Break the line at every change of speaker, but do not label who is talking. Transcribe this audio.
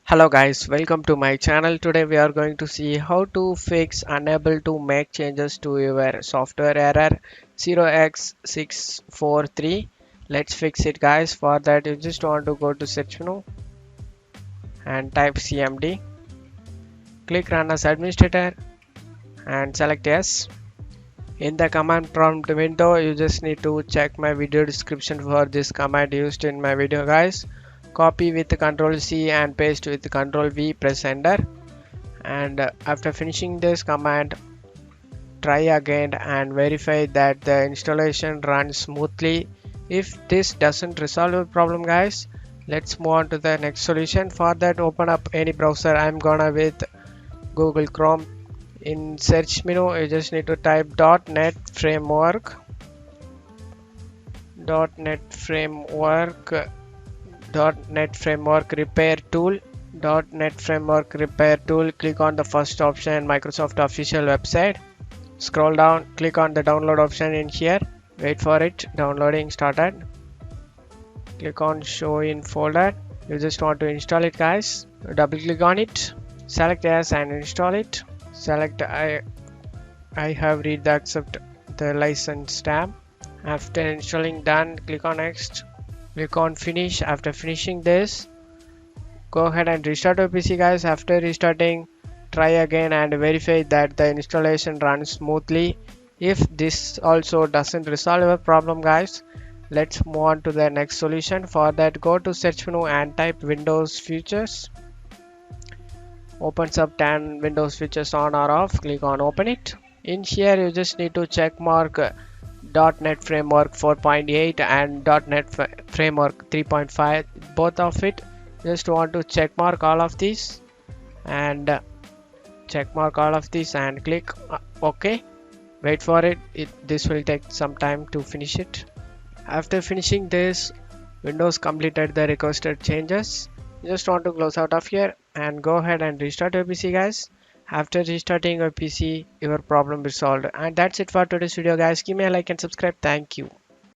Hello guys, welcome to my channel. Today we are going to see how to fix unable to make changes to your software error 0x643. Let's fix it guys. For that you just want to go to search menu and type cmd. Click run as administrator and select yes. In the command prompt window you just need to check my video description for this command used in my video guys. Copy with Ctrl C and paste with Ctrl V, press enter. And after finishing this command, try again and verify that the installation runs smoothly. If this doesn't resolve the problem guys, let's move on to the next solution. For that, open up any browser. I'm gonna with Google Chrome. In search menu you just need to type .NET framework .NET framework .NET framework repair tool. .NET framework repair tool. Click on the first option, Microsoft official website. Scroll down, click on the download option in here. Wait for it. Downloading started. Click on show in folder. You just want to install it guys. Double click on it. Select yes and install it. Select I have read the accept the license tab. After installing done, click on next. Click on finish. After finishing this, go ahead and restart your PC guys. After restarting, try again and verify that the installation runs smoothly. If this also doesn't resolve your problem guys, let's move on to the next solution. For that, go to search menu and type Windows features. Opens up 10 Windows features on or off. Click on open it. In here you just need to check mark .NET Framework 4.8 and .NET Framework 3.5, both of it. Just want to check mark all of these and click OK. Wait for it. This will take some time to finish it. After finishing this, Windows completed the requested changes. You just want to close out of here and go ahead and restart your PC guys. After restarting your PC, your problem is solved. And that's it for today's video guys. Give me a like and subscribe. Thank you.